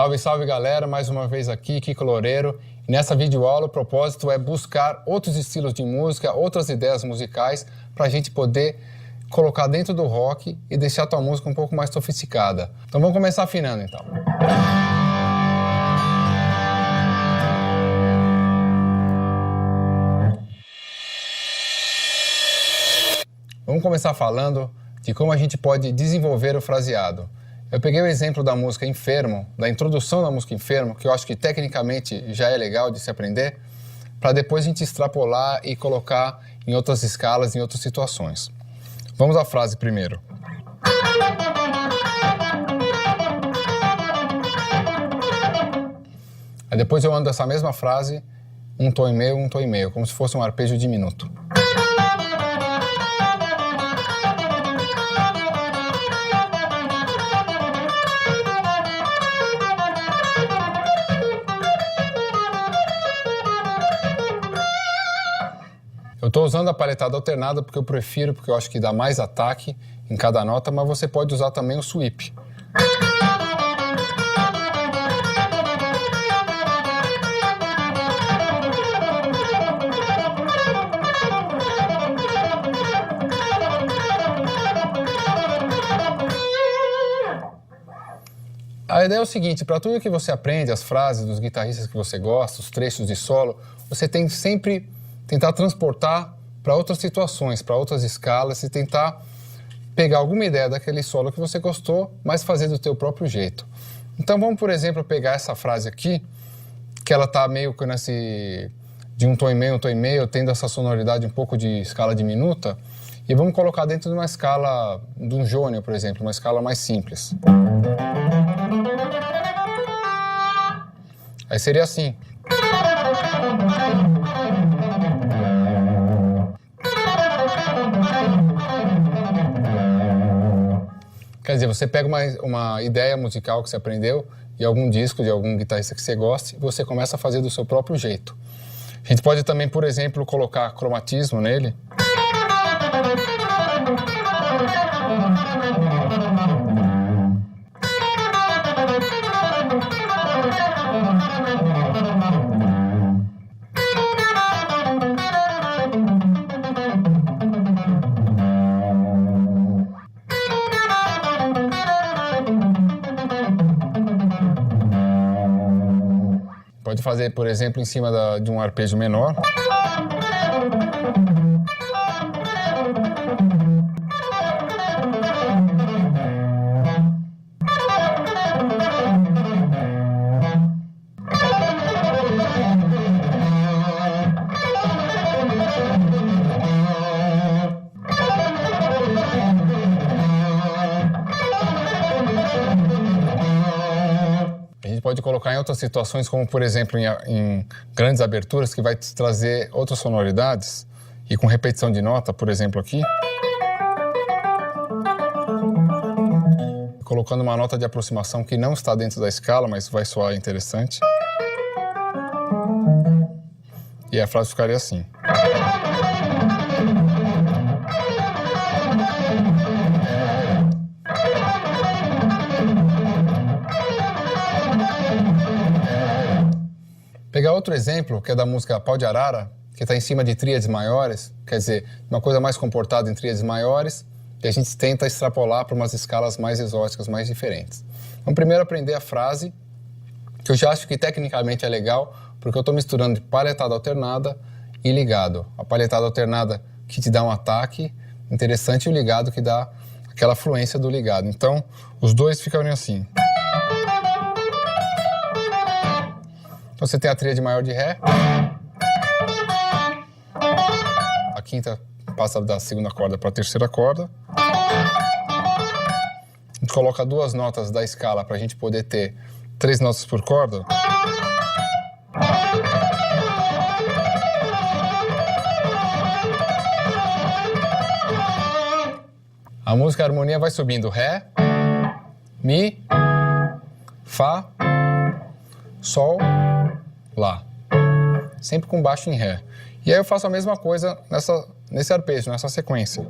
Salve, salve galera, mais uma vez aqui, Kiko Loureiro. E nessa videoaula o propósito é buscar outros estilos de música, outras ideias musicais para a gente poder colocar dentro do rock e deixar a tua música um pouco mais sofisticada. Então vamos começar afinando então. Vamos começar falando de como a gente pode desenvolver o fraseado. Eu peguei o exemplo da música Enfermo, da introdução da música Enfermo, que eu acho que tecnicamente já é legal de se aprender, para depois a gente extrapolar e colocar em outras escalas, em outras situações. Vamos à frase primeiro. Aí depois eu ando essa mesma frase, um tom e meio, como se fosse um arpejo diminuto. Eu estou usando a paletada alternada porque eu prefiro, porque eu acho que dá mais ataque em cada nota, mas você pode usar também o sweep. A ideia é o seguinte, para tudo que você aprende, as frases dos guitarristas que você gosta, os trechos de solo, você tem que sempre tentar transportar para outras situações, para outras escalas e tentar pegar alguma ideia daquele solo que você gostou, mas fazer do teu próprio jeito. Então vamos, por exemplo, pegar essa frase aqui, que ela está meio que nesse de um tom e meio, tendo essa sonoridade um pouco de escala diminuta, e vamos colocar dentro de uma escala de um jônio, por exemplo, uma escala mais simples. Aí seria assim. Quer dizer, você pega uma ideia musical que você aprendeu de algum disco, de algum guitarrista que você goste, e você começa a fazer do seu próprio jeito. A gente pode também, por exemplo, colocar cromatismo nele. Pode fazer, por exemplo, em cima de um arpejo menor. Pode colocar em outras situações, como por exemplo em grandes aberturas, que vai te trazer outras sonoridades, e com repetição de nota, por exemplo aqui. Colocando uma nota de aproximação que não está dentro da escala, mas vai soar interessante. E a frase ficaria assim. Pegar outro exemplo, que é da música Pau de Arara, que está em cima de tríades maiores, quer dizer, uma coisa mais comportada em tríades maiores, e a gente tenta extrapolar para umas escalas mais exóticas, mais diferentes. Vamos primeiro aprender a frase, que eu já acho que tecnicamente é legal, porque eu estou misturando paletada alternada e ligado. A paletada alternada que te dá um ataque interessante e o ligado que dá aquela fluência do ligado. Então, os dois ficariam assim. Então você tem a tríade maior de Ré, a quinta passa da segunda corda para a terceira corda, a gente coloca duas notas da escala para a gente poder ter 3 notas por corda. A música, a harmonia vai subindo Ré, Mi, Fá, Sol, Lá. Sempre com baixo em Ré. E aí eu faço a mesma coisa nesse arpejo, nessa sequência.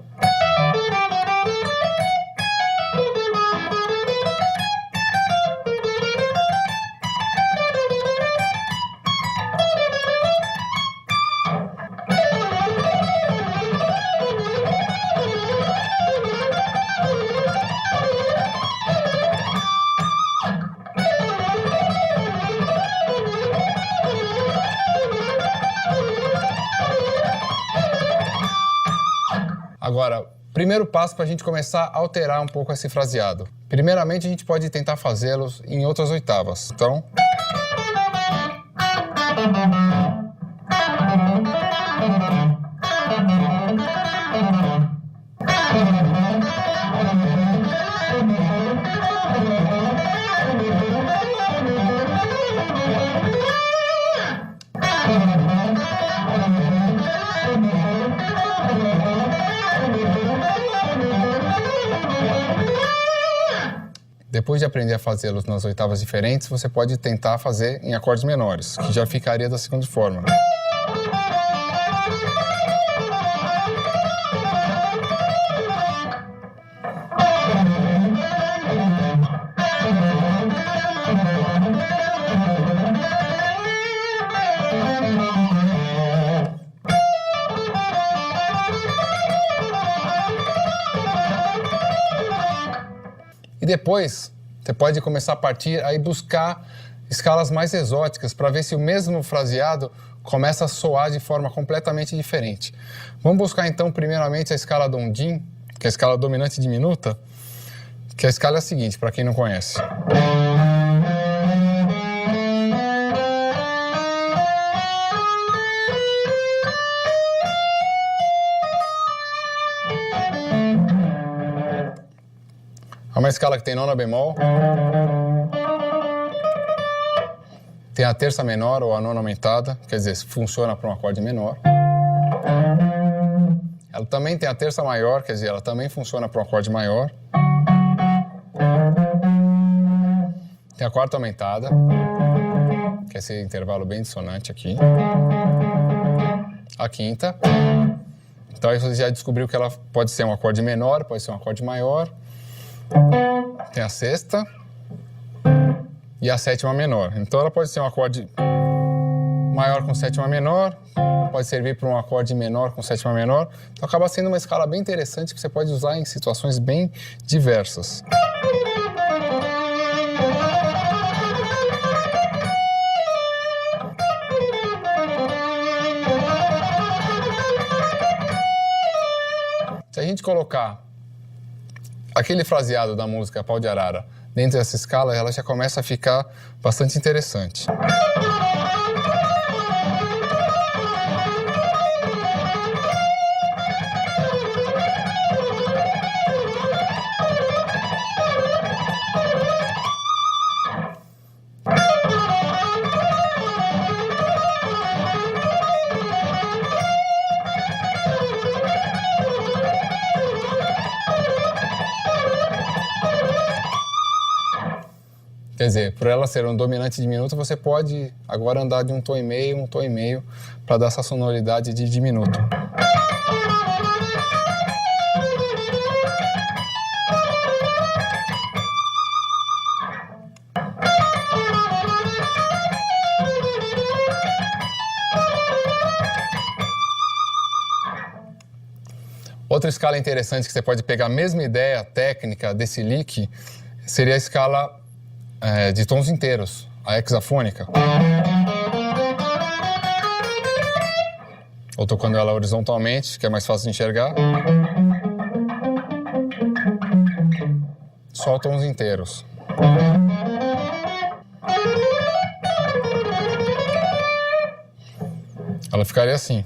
Agora, primeiro passo para a gente começar a alterar um pouco esse fraseado. Primeiramente, a gente pode tentar fazê-los em outras oitavas. Então... Depois de aprender a fazê-los nas oitavas diferentes, você pode tentar fazer em acordes menores, que já ficaria da seguinte forma. E depois, você pode começar a partir aí buscar escalas mais exóticas para ver se o mesmo fraseado começa a soar de forma completamente diferente. Vamos buscar então primeiramente a escala Dondin, que é a escala dominante diminuta, que a escala é a seguinte, para quem não conhece. É uma escala que tem nona bemol, tem a terça menor ou a nona aumentada, quer dizer, funciona para um acorde menor. Ela também tem a terça maior, quer dizer, ela também funciona para um acorde maior. Tem a quarta aumentada, que é esse intervalo bem dissonante aqui. A quinta. Então aí você já descobriu que ela pode ser um acorde menor, pode ser um acorde maior. Tem a sexta e a sétima menor. Então ela pode ser um acorde maior com sétima menor, pode servir para um acorde menor com sétima menor. Então acaba sendo uma escala bem interessante que você pode usar em situações bem diversas. Se a gente colocar aquele fraseado da música Pau de Arara dentro dessa escala, ela já começa a ficar bastante interessante. Quer dizer, por ela ser um dominante diminuto, você pode agora andar de um tom e meio, para dar essa sonoridade de diminuto. Outra escala interessante que você pode pegar a mesma ideia técnica desse lick seria a escala de tons inteiros, a hexafônica. Ou tocando ela horizontalmente, que é mais fácil de enxergar. Só tons inteiros. Ela ficaria assim.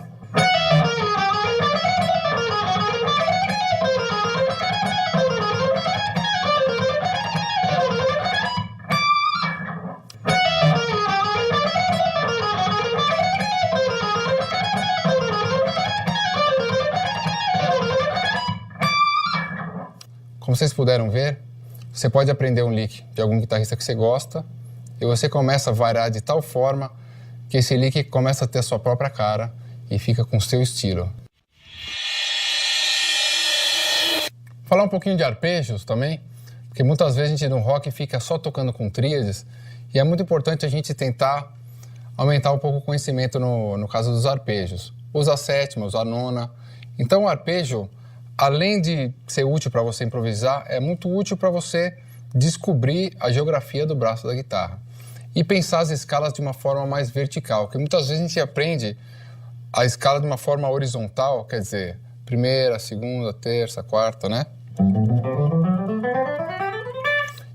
Como vocês puderam ver, você pode aprender um lick de algum guitarrista que você gosta e você começa a variar de tal forma que esse lick começa a ter a sua própria cara e fica com o seu estilo. Falar um pouquinho de arpejos também, porque muitas vezes a gente no rock fica só tocando com tríades e é muito importante a gente tentar aumentar um pouco o conhecimento no caso dos arpejos. Usar a sétima, usar a nona. Então o arpejo, além de ser útil para você improvisar, é muito útil para você descobrir a geografia do braço da guitarra e pensar as escalas de uma forma mais vertical, porque muitas vezes a gente aprende a escala de uma forma horizontal, quer dizer, primeira, segunda, terça, quarta, né?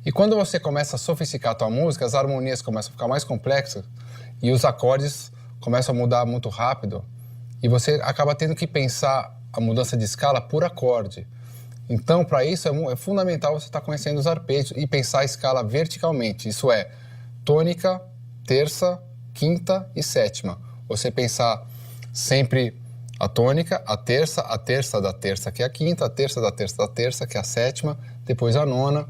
E quando você começa a sofisticar a tua música, as harmonias começam a ficar mais complexas e os acordes começam a mudar muito rápido e você acaba tendo que pensar a mudança de escala por acorde. Então, para isso, é fundamental você estar conhecendo os arpejos e pensar a escala verticalmente. Isso é tônica, terça, quinta e sétima. Você pensar sempre a tônica, a terça da terça, que é a quinta, a terça da terça, que é a sétima, depois a nona,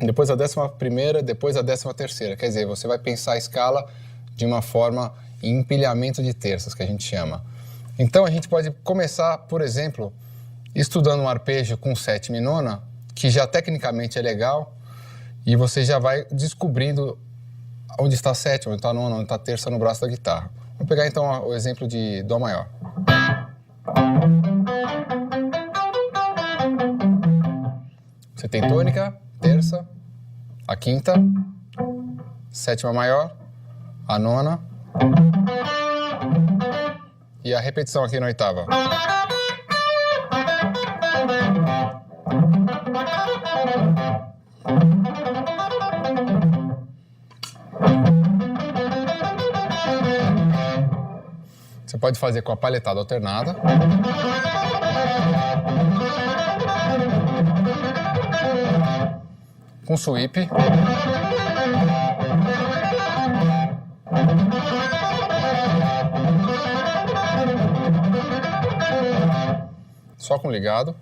depois a 11ª, depois a 13ª. Quer dizer, você vai pensar a escala de uma forma em empilhamento de terças, que a gente chama. Então, a gente pode começar, por exemplo, estudando um arpejo com sétima e nona, que já tecnicamente é legal, e você já vai descobrindo onde está a sétima, onde está a nona, onde está a terça no braço da guitarra. Vamos pegar então o exemplo de Dó maior. Você tem tônica, terça, a quinta, sétima maior, a nona e a repetição aqui na oitava. Você pode fazer com a palhetada alternada. Com sweep. Só com ligado.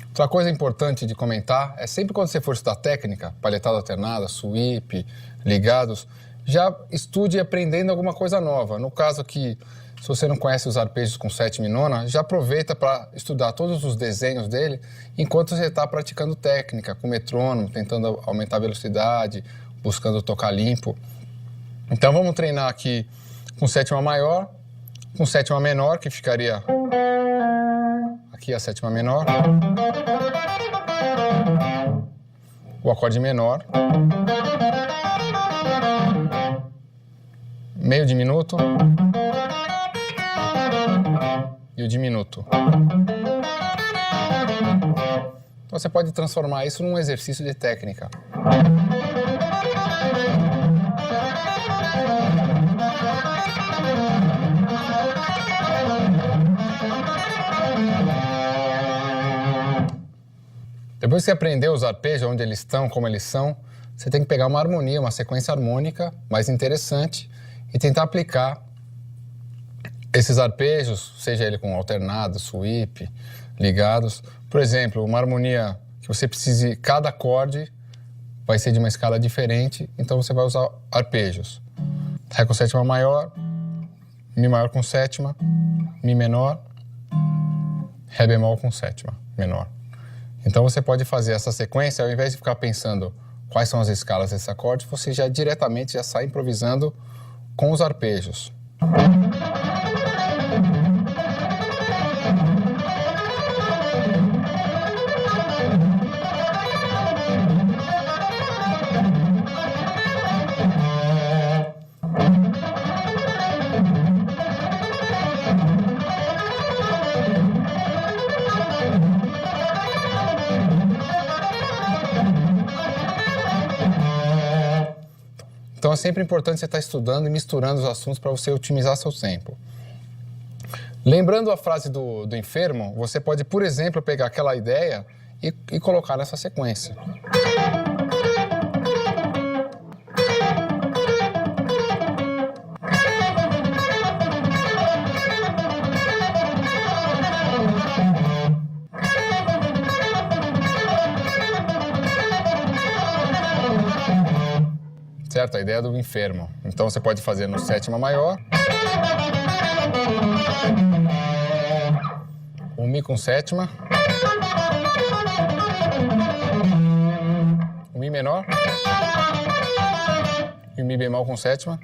Outra coisa importante de comentar é sempre quando você for estudar técnica, palhetada alternada, sweep, ligados, já estude aprendendo alguma coisa nova. No caso aqui, se você não conhece os arpejos com sétima e nona, já aproveita para estudar todos os desenhos dele enquanto você está praticando técnica, com metrônomo, tentando aumentar a velocidade, buscando tocar limpo. Então vamos treinar aqui com sétima maior, com sétima menor, que ficaria aqui a sétima menor, o acorde menor, meio diminuto e o diminuto. Então você pode transformar isso num exercício de técnica. Depois que você aprendeu os arpejos, onde eles estão, como eles são, você tem que pegar uma harmonia, uma sequência harmônica mais interessante e tentar aplicar esses arpejos, seja ele com alternado, sweep, ligados. Por exemplo, uma harmonia que você precise, cada acorde vai ser de uma escala diferente, então você vai usar arpejos. Ré com sétima maior, Mi maior com sétima, Mi menor, Ré bemol com sétima menor. Então você pode fazer essa sequência, ao invés de ficar pensando quais são as escalas desse acorde, você já diretamente já sai improvisando com os arpejos. Então é sempre importante você estar estudando e misturando os assuntos para você otimizar seu tempo. Lembrando a frase do enfermo, você pode, por exemplo, pegar aquela ideia e colocar nessa sequência. Certo? A ideia do enfermo. Então você pode fazer no sétima maior, o Mi com sétima, o Mi menor e o Mi bemol com sétima.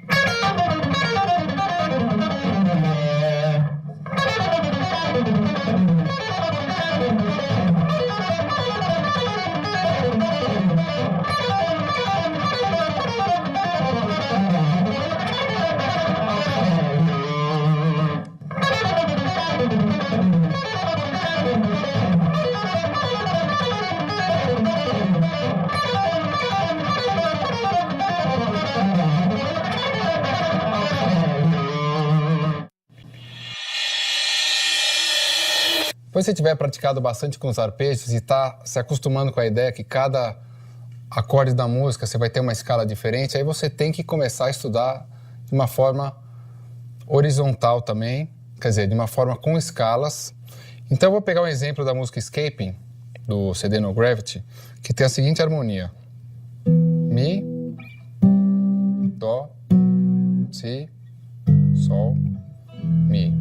Depois que você tiver praticado bastante com os arpejos e está se acostumando com a ideia que cada acorde da música você vai ter uma escala diferente, aí você tem que começar a estudar de uma forma horizontal também, quer dizer, de uma forma com escalas. Então eu vou pegar um exemplo da música Escaping, do CD No Gravity, que tem a seguinte harmonia: Mi, Dó, Si, Sol, Mi.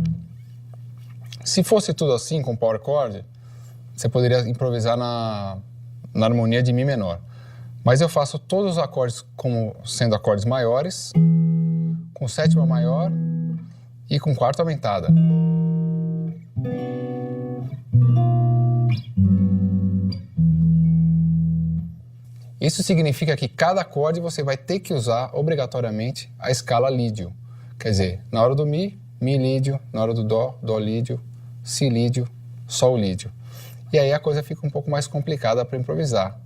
Se fosse tudo assim, com power chord, você poderia improvisar na harmonia de Mi menor. Mas eu faço todos os acordes como sendo acordes maiores, com sétima maior e com quarta aumentada. Isso significa que cada acorde você vai ter que usar obrigatoriamente a escala lídio. Quer dizer, na hora do Mi, Mi lídio, na hora do Dó, Dó lídio, Si lídio, Sol lídio. E aí a coisa fica um pouco mais complicada para improvisar.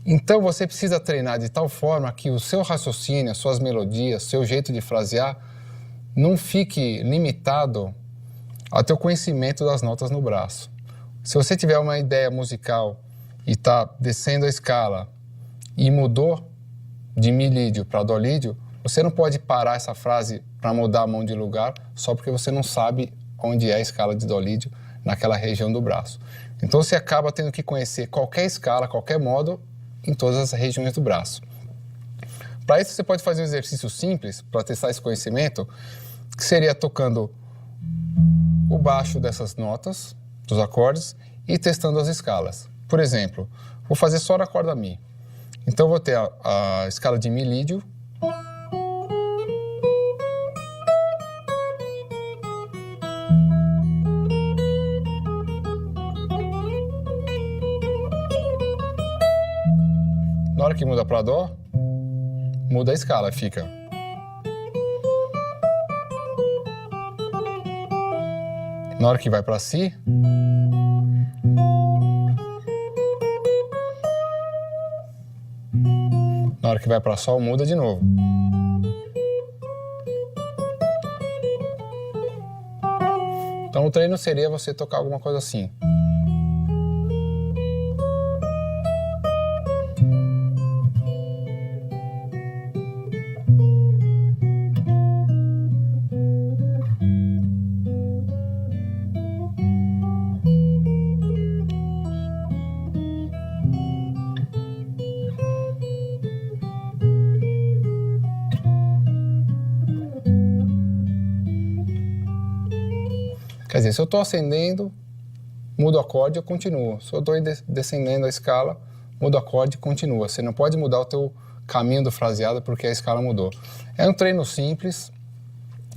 Então você precisa treinar de tal forma que o seu raciocínio, suas melodias, seu jeito de frasear não fique limitado ao teu conhecimento das notas no braço. Se você tiver uma ideia musical e está descendo a escala e mudou de Mi lídio para Dó lídio, você não pode parar essa frase para mudar a mão de lugar só porque você não sabe onde é a escala de Dó lídio naquela região do braço. Então você acaba tendo que conhecer qualquer escala, qualquer modo em todas as regiões do braço. Para isso você pode fazer um exercício simples para testar esse conhecimento, que seria tocando o baixo dessas notas, dos acordes, e testando as escalas. Por exemplo, vou fazer só na corda Mi. Então vou ter a escala de Mi lídio, na hora que muda para Dó, muda a escala, fica. Na hora que vai para Si, na hora que vai para Sol, muda de novo. Então o treino seria você tocar alguma coisa assim. Quer dizer, se eu estou ascendendo, mudo o acorde, eu continuo. Se eu estou descendendo a escala, mudo o acorde e continua. Você não pode mudar o teu caminho do fraseado porque a escala mudou. É um treino simples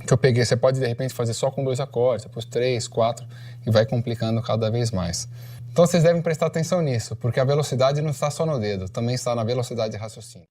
que eu peguei. Você pode, de repente, fazer só com 2 acordes, depois 3, 4, e vai complicando cada vez mais. Então vocês devem prestar atenção nisso, porque a velocidade não está só no dedo, também está na velocidade de raciocínio.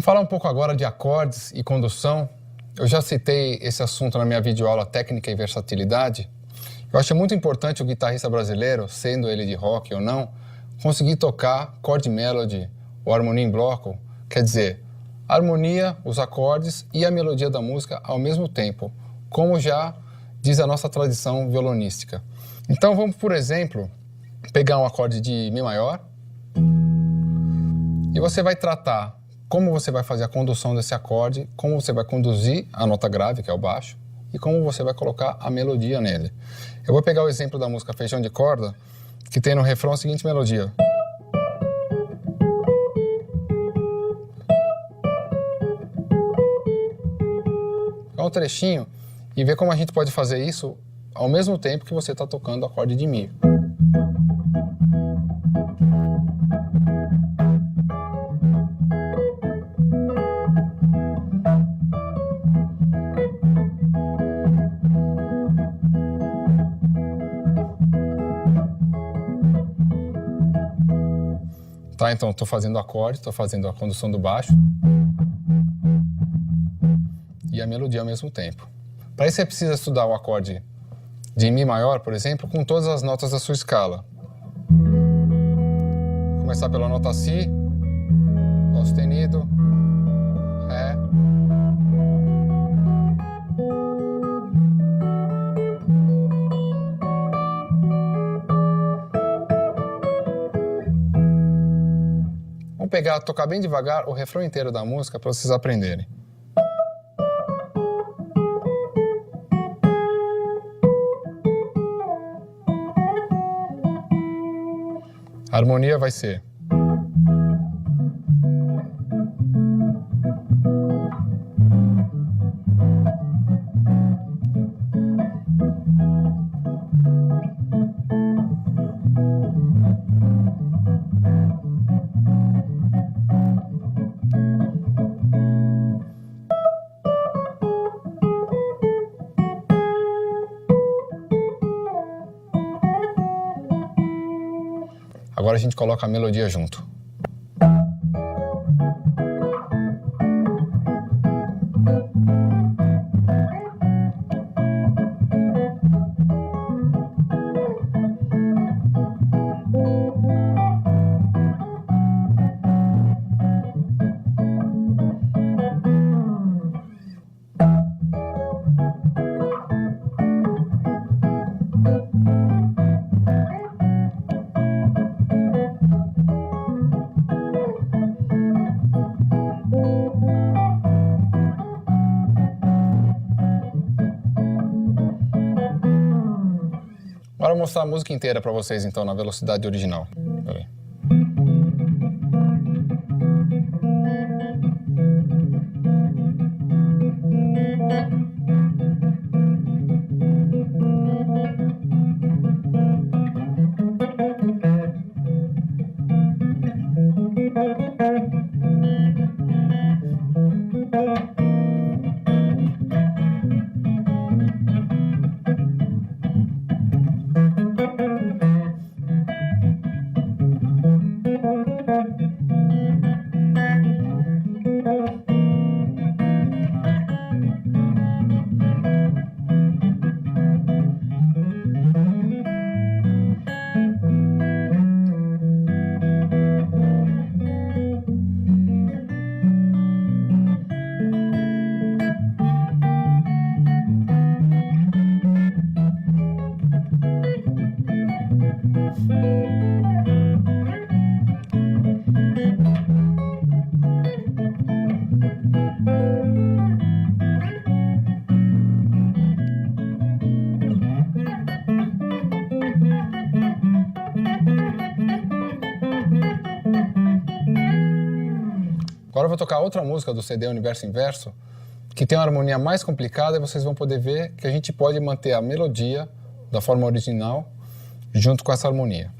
Vamos falar um pouco agora de acordes e condução. Eu já citei esse assunto na minha videoaula Técnica e Versatilidade. Eu acho muito importante o guitarrista brasileiro, sendo ele de rock ou não, conseguir tocar chord melody ou harmonia em bloco, quer dizer, a harmonia, os acordes e a melodia da música ao mesmo tempo, como já diz a nossa tradição violonística. Então vamos, por exemplo, pegar um acorde de Mi maior e você vai tratar como você vai fazer a condução desse acorde, como você vai conduzir a nota grave, que é o baixo, e como você vai colocar a melodia nele. Eu vou pegar o exemplo da música Feijão de Corda, que tem no refrão a seguinte melodia. Pegar um trechinho e ver como a gente pode fazer isso ao mesmo tempo que você está tocando o acorde de Mi. Tá, então estou fazendo o acorde, estou fazendo a condução do baixo e a melodia ao mesmo tempo. Para isso você precisa estudar o acorde de Mi maior, por exemplo, com todas as notas da sua escala. Começar pela nota Si, Dó sustenido, Ré, pegar, tocar bem devagar o refrão inteiro da música para vocês aprenderem. A harmonia vai ser... Agora a gente coloca a melodia junto. Agora eu vou mostrar a música inteira para vocês, então, na velocidade original. Peraí. Agora eu vou tocar outra música do CD Universo Inverso, que tem uma harmonia mais complicada, e vocês vão poder ver que a gente pode manter a melodia da forma original junto com essa harmonia.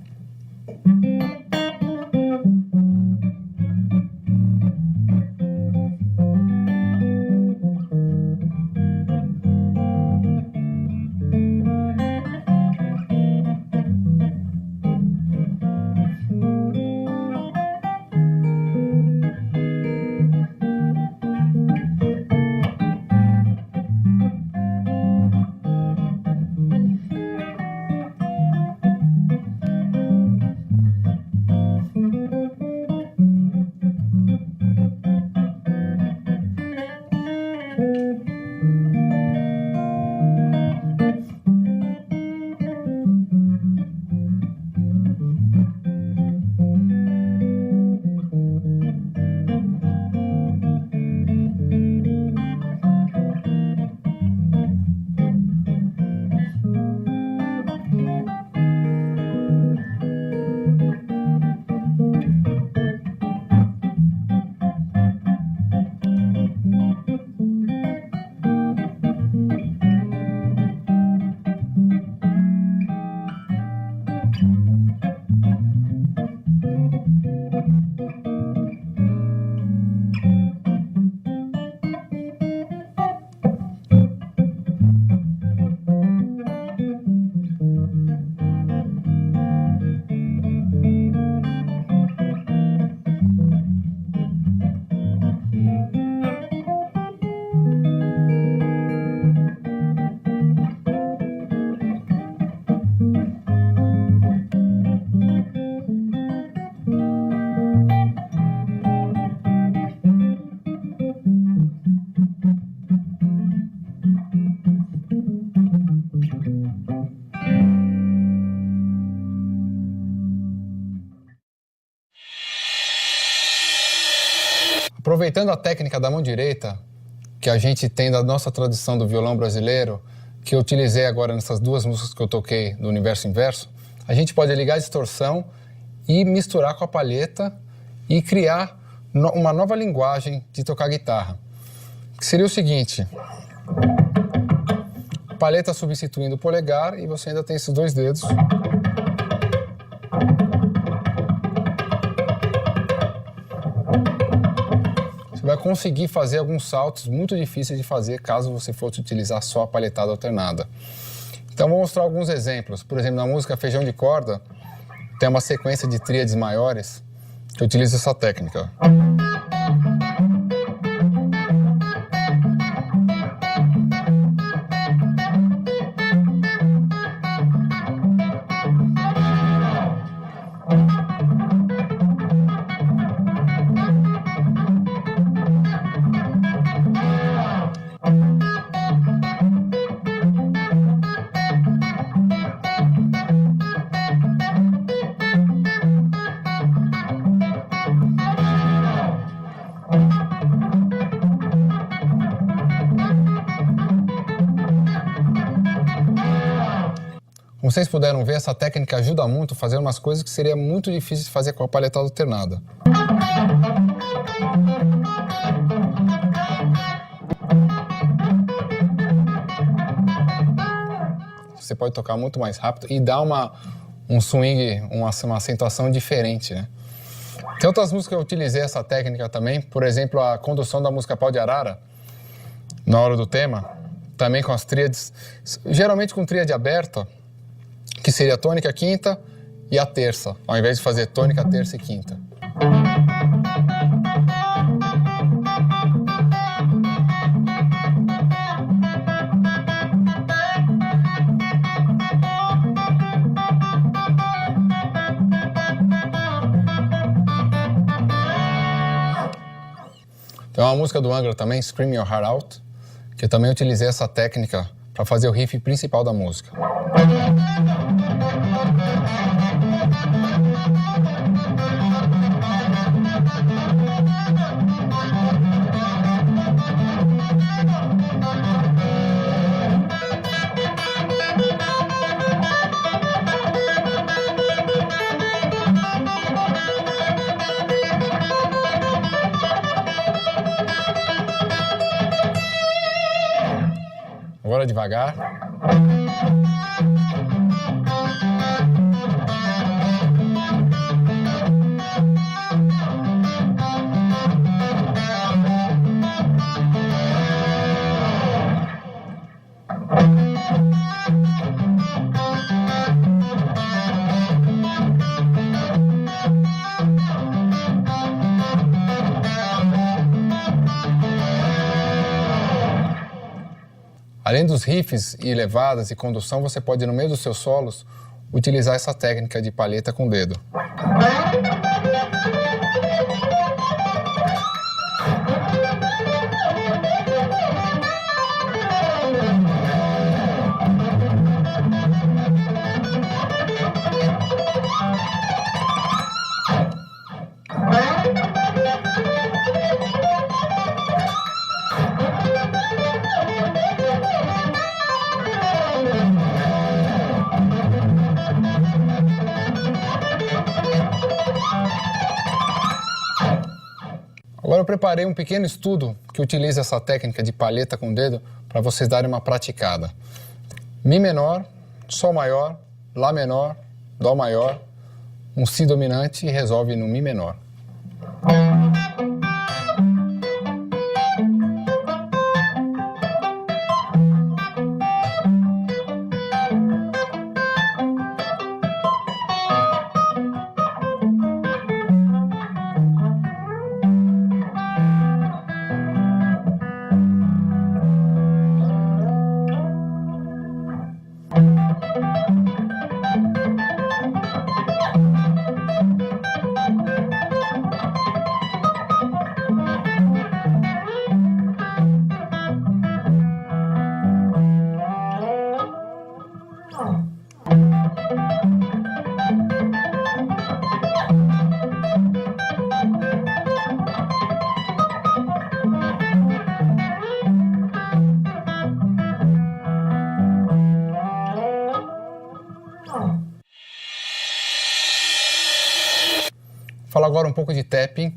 aproveitando a técnica da mão direita, que a gente tem da nossa tradição do violão brasileiro, que eu utilizei agora nessas duas músicas que eu toquei do Universo Inverso, a gente pode ligar a distorção e misturar com a palheta e criar uma nova linguagem de tocar guitarra. Que seria o seguinte: palheta substituindo o polegar e você ainda tem esses dois dedos. Você vai conseguir fazer alguns saltos muito difíceis de fazer caso você fosse utilizar só a palhetada alternada. Então vou mostrar alguns exemplos. Por exemplo, na música Feijão de Corda, tem uma sequência de tríades maiores que utiliza essa técnica. Como vocês puderam ver, essa técnica ajuda muito a fazer umas coisas que seria muito difícil de fazer com a palhetada alternada. Você pode tocar muito mais rápido e dar um swing, uma acentuação diferente, né? Tem outras músicas que eu utilizei essa técnica também, por exemplo, a condução da música Pau de Arara, na hora do tema, também com as tríades, geralmente com tríade aberta, que seria a tônica, a quinta e a terça, ao invés de fazer tônica, terça e quinta. Tem uma música do Angra também, Scream Your Heart Out, que eu também utilizei essa técnica para fazer o riff principal da música. Agora devagar. Além dos riffs e levadas e condução, você pode, no meio dos seus solos, utilizar essa técnica de palheta com o dedo. Agora eu preparei um pequeno estudo que utiliza essa técnica de palheta com o dedo para vocês darem uma praticada. Mi menor, Sol maior, Lá menor, Dó maior, um Si dominante e resolve no Mi menor. falar agora um pouco de tapping,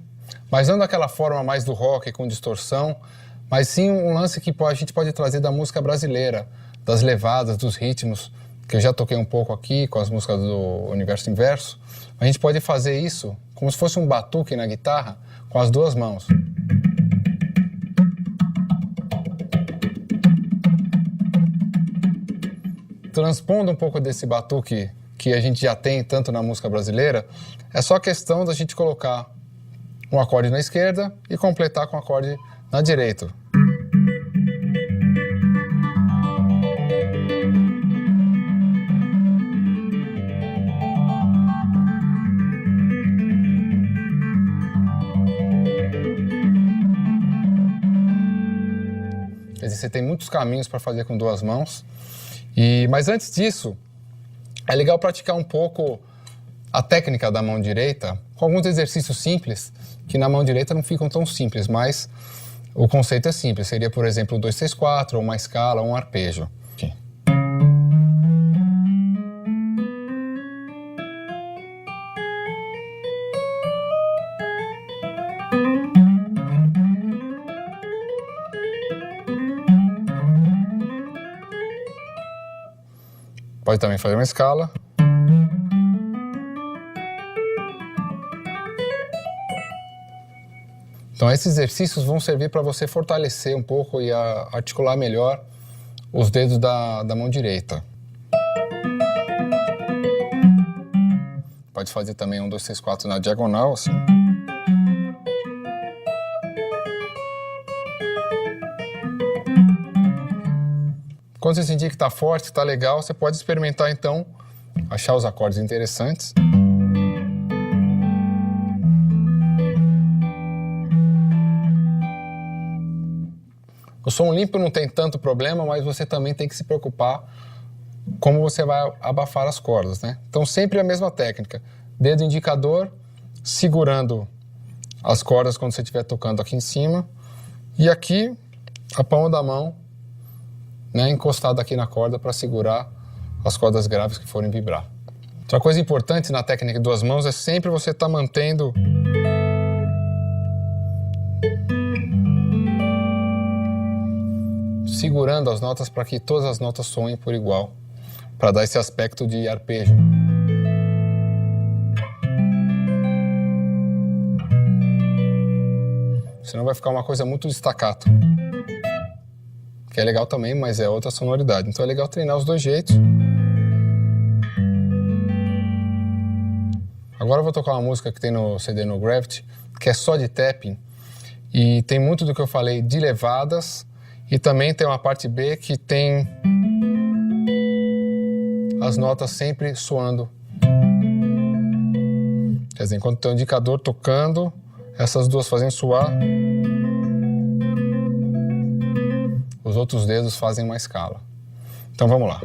mas não daquela forma mais do rock com distorção, mas sim um lance que a gente pode trazer da música brasileira, das levadas, dos ritmos, que eu já toquei um pouco aqui com as músicas do Universo Inverso. A gente pode fazer isso como se fosse um batuque na guitarra com as duas mãos. Transpondo um pouco desse batuque que a gente já tem tanto na música brasileira, é só questão da gente colocar um acorde na esquerda e completar com um acorde na direita. Quer dizer, você tem muitos caminhos para fazer com duas mãos. Mas antes disso, é legal praticar um pouco a técnica da mão direita, com alguns exercícios simples, que na mão direita não ficam tão simples, mas o conceito é simples. Seria, por exemplo, o 2, 3, 4, ou uma escala, ou um arpejo. Aqui. Pode também fazer uma escala. Então esses exercícios vão servir para você fortalecer um pouco e articular melhor os dedos da mão direita. Pode fazer também 1, 2, 3, 4 na diagonal, assim. Quando você sentir que está forte, que está legal, você pode experimentar então, achar os acordes interessantes. O som limpo não tem tanto problema, mas você também tem que se preocupar como você vai abafar as cordas, né? Então sempre a mesma técnica. Dedo indicador, segurando as cordas quando você estiver tocando aqui em cima. E aqui, a palma da mão, né, encostada aqui na corda para segurar as cordas graves que forem vibrar. Outra coisa importante na técnica de duas mãos é sempre você estar mantendo segurando as notas para que todas as notas soem por igual, para dar esse aspecto de arpejo. Senão vai ficar uma coisa muito staccato, que é legal também, mas é outra sonoridade. Então é legal treinar os dois jeitos. Agora eu vou tocar uma música que tem no CD No Gravity, que é só de tapping, e tem muito do que eu falei de levadas, e também tem uma parte B que tem as notas sempre soando. Quer dizer, enquanto tem o indicador tocando, essas duas fazem soar, os outros dedos fazem uma escala. Então vamos lá.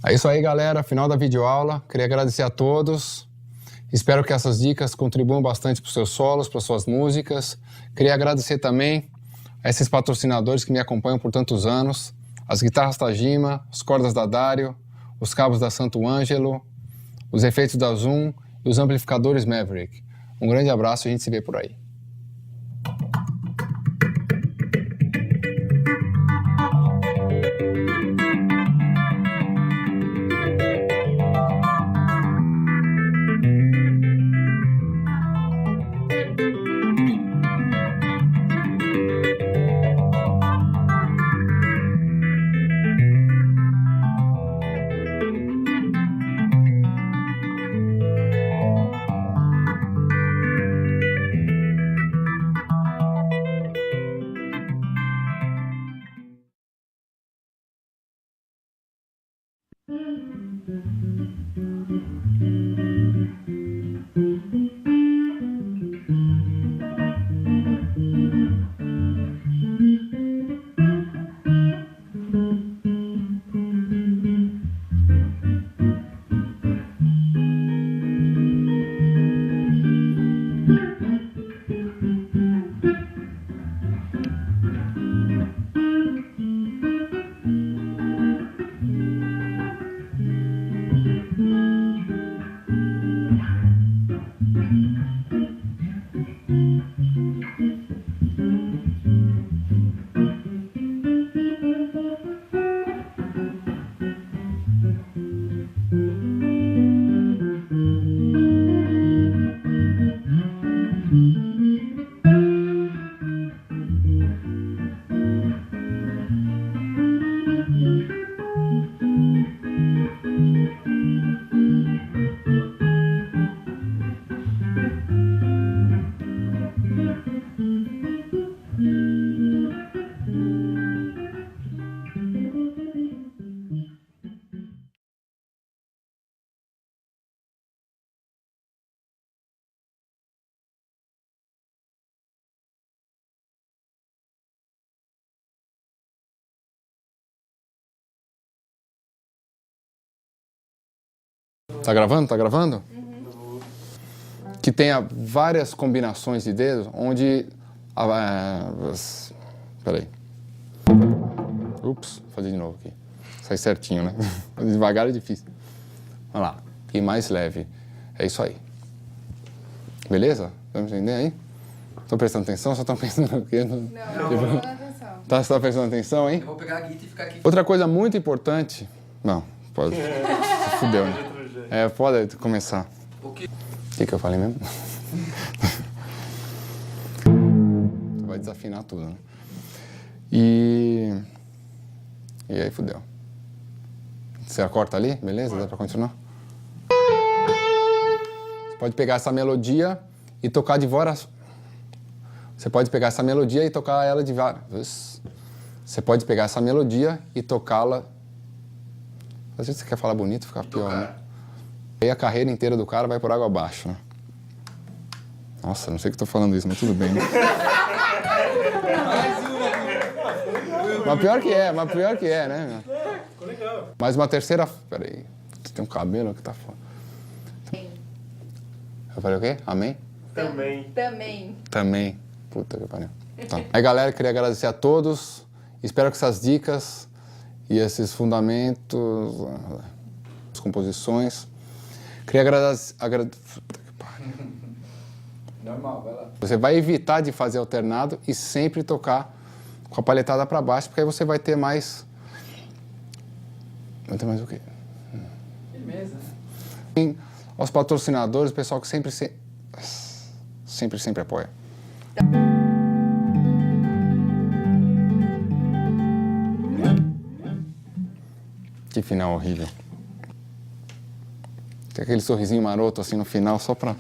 É isso aí, galera. Final da videoaula. Queria agradecer a todos. Espero que essas dicas contribuam bastante para os seus solos, para as suas músicas. Queria agradecer também a esses patrocinadores que me acompanham por tantos anos. As guitarras Tajima, as cordas da Dario, os cabos da Santo Ângelo, os efeitos da Zoom e os amplificadores Maverick. Um grande abraço e a gente se vê por aí. Tá gravando? Tá gravando? Uhum. Que tenha várias combinações de dedos, onde... Peraí. Ups, vou fazer de novo aqui. Sai certinho, né? Devagar é difícil. Vamos lá. E mais leve. É isso aí. Beleza? Vamos entender aí? Estão prestando atenção? Só estão pensando o quê? Não, prestando atenção. Tá, você tá prestando atenção, hein? Eu vou pegar a guitarra e ficar aqui. Outra coisa muito importante... Não, pode... Se fudeu, né? Pode começar. O que? O que eu falei mesmo? Você vai desafinar tudo, né? E aí fudeu. Você acorta ali? Beleza? Dá pra continuar? Você pode pegar essa melodia e tocar de várias... Você pode pegar essa melodia e tocar ela de várias... Você pode pegar essa melodia e tocá-la... Às vezes você quer falar bonito, fica pior, né? Aí a carreira inteira do cara vai por água abaixo, né? Nossa, não sei que eu tô falando isso, mas tudo bem, né? Mas pior que é, né? Ficou legal. Mais uma terceira... Peraí, você tem um cabelo que tá foda. Eu falei o quê? Amém? Também. Puta que pariu. Tá. Aí, galera, queria agradecer a todos. Espero que essas dicas e esses fundamentos, as composições... Queria agradecer... Normal, vai lá. Você vai evitar de fazer alternado e sempre tocar com a palhetada para baixo, porque aí você vai ter mais... Vai ter mais o quê? Firmeza. Aos patrocinadores, o pessoal que sempre apoia. Que final horrível. Tem aquele sorrisinho maroto assim no final só pra...